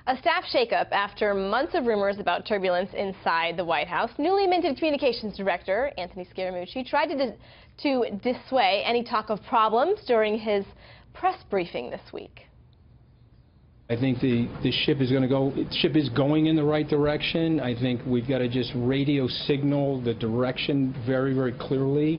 A staff shakeup after months of rumors about turbulence inside the White House. Newly minted communications director Anthony Scaramucci tried to dissuade any talk of problems during his press briefing this week. I think the ship is going in the right direction. I think we've got to just radio signal the direction very, very clearly.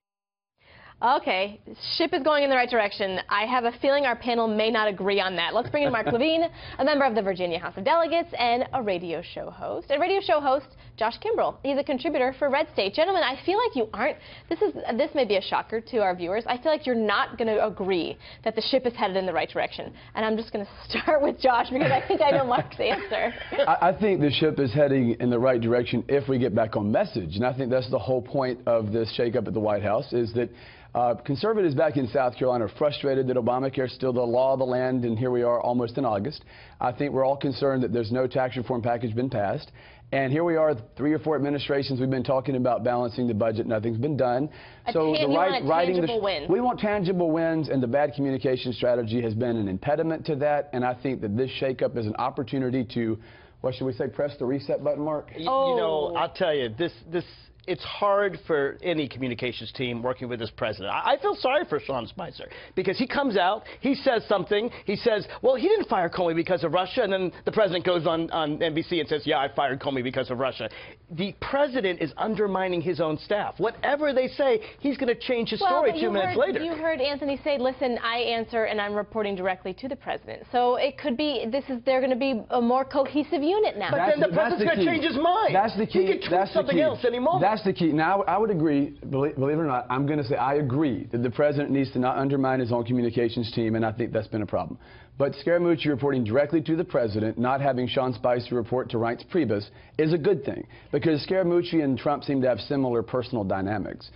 Okay, ship is going in the right direction. I have a feeling our panel may not agree on that. Let's bring in Mark Levine, a member of the Virginia House of Delegates and a radio show host. And radio show host Josh Kimbrell. He's a contributor for Red State. Gentlemen, I feel like you aren't. This may be a shocker to our viewers. I feel like you're not going to agree that the ship is headed in the right direction. And I'm just going to start with Josh because I think I know Mark's answer. I think the ship is heading in the right direction if we get back on message. And I think that's the whole point of this shakeup at the White House, is that conservatives back in South Carolina are frustrated that Obamacare is still the law of the land, and here we are almost in August. I think we're all concerned that there's no tax reform package been passed. And here we are, 3 or 4 administrations, we've been talking about balancing the budget. Nothing's been done. So we want tangible wins, and the bad communication strategy has been an impediment to that. And I think that this shakeup is an opportunity to, what should we say, press the reset button, Mark? You know, I'll tell you, it's hard for any communications team working with this president. I feel sorry for Sean Spicer because he comes out, he says something, he says, well, he didn't fire Comey because of Russia, and then the president goes on NBC and says, yeah, I fired Comey because of Russia. The president is undermining his own staff. Whatever they say, he's going to change his story 2 minutes later. You heard Anthony say, listen, I answer and I'm reporting directly to the president. So it could be, they're going to be a more cohesive unit now. But then the president's going to change his mind. That's the key. He could tweet something else any moment. That's the key. Now, I would agree, believe it or not, I'm going to say I agree that the president needs to not undermine his own communications team, and I think that's been a problem. But Scaramucci reporting directly to the president, not having Sean Spicer report to Reince Priebus, is a good thing, because Scaramucci and Trump seem to have similar personal dynamics.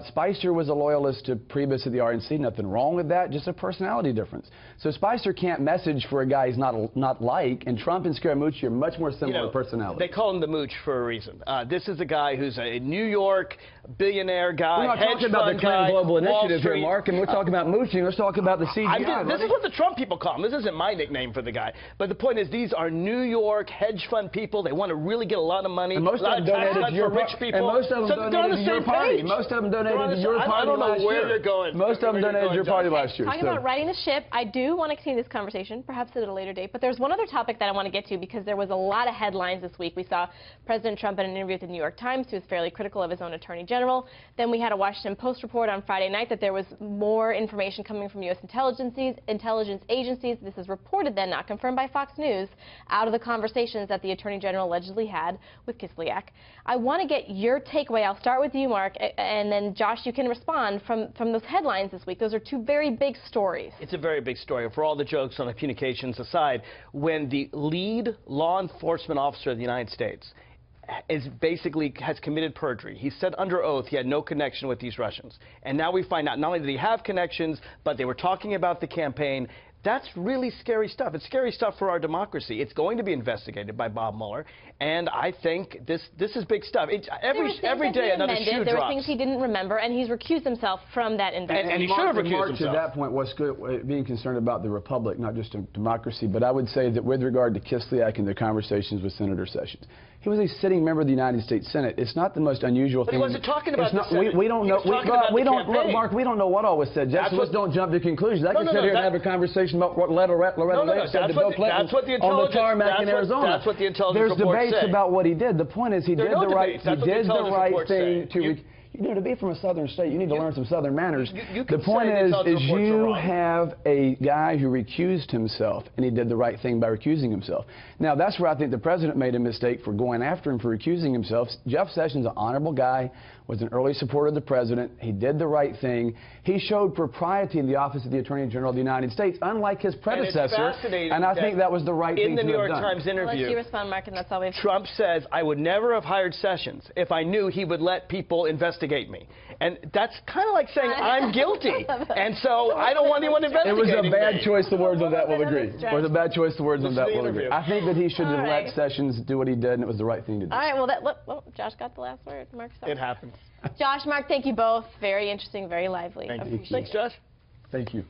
Spicer was a loyalist to Priebus at the RNC. Nothing wrong with that, just a personality difference. So Spicer can't message for a guy he's not like, and Trump and Scaramucci are much more similar personalities. They call him the Mooch for a reason. This is a guy who's a New York billionaire guy. We're not talking about the Clinton Global Initiative here, Mark, and we're talking about mooching. Let's talk about the CGI. This is what the Trump people call him. This isn't my nickname for the guy. But the point is, these are New York hedge fund people. They want to really get a lot of money. And most of them donated to your party. And most of them donated to your party. Most of them donated to your party last year. I don't know where you're going. Most of them donated to your party last year. Talking about riding the ship, I do want to continue this conversation, perhaps at a later date. But there's one other topic that I want to get to because there was a lot of headlines this week. We saw President Trump in an interview with the New York Times. He was fairly critical of his own attorney general. Then we had a Washington Post report on Friday night that there was more information coming from U.S. intelligence agencies. This is reported then, not confirmed by Fox News, out of the conversations that the attorney general allegedly had with Kislyak. I want to get your takeaway. I'll start with you, Mark, and then Josh, you can respond from those headlines this week. Those are two very big stories. It's a very big story. For all the jokes on the communications aside, when the lead law enforcement officer of the United States has committed perjury. He said under oath he had no connection with these Russians. And now we find out not only did he have connections, but they were talking about the campaign. That's really scary stuff. It's scary stuff for our democracy. It's going to be investigated by Bob Mueller, and I think this is big stuff. Every day another shoe drops. There were things he didn't remember, and he's recused himself from that investigation. And he should have recused himself. To that point, what's good, being concerned about the republic, not just a democracy, but I would say that with regard to Kislyak and their conversations with Senator Sessions, he was a sitting member of the United States Senate. It's not the most unusual thing. But he wasn't talking about the Senate. We don't know. Mark, we don't know what all was said. Just don't jump to conclusions. I can sit here and have a conversation about what Loretta Lynch said to Bill Clinton on the tarmac in Arizona. That's what the intelligence report said. There's debates about what he did. The point is he did the right thing to. You know, to be from a southern state, you need to learn some southern manners. The point is you have a guy who recused himself, and he did the right thing by recusing himself. Now, that's where I think the president made a mistake for going after him for recusing himself. Jeff Sessions, an honorable guy, was an early supporter of the president. He did the right thing. He showed propriety in the office of the Attorney General of the United States, unlike his predecessor. And I think that was the right thing to have done. In the New York Times interview, let you respond, Mark, and that's all we have. Trump says, I would never have hired Sessions if I knew he would let people investigate me. And that's kind of like saying I'm guilty. And so I don't want anyone investigating me. It was a bad choice of words on that, we'll agree. It was a bad choice of words on that, we'll agree. I think that he should have let Sessions do what he did, and it was the right thing to do. All right, well, Josh got the last word. Mark, sorry. It happens. Josh, Mark, thank you both. Very interesting, very lively. Thank you. Thanks, Josh. Thank you.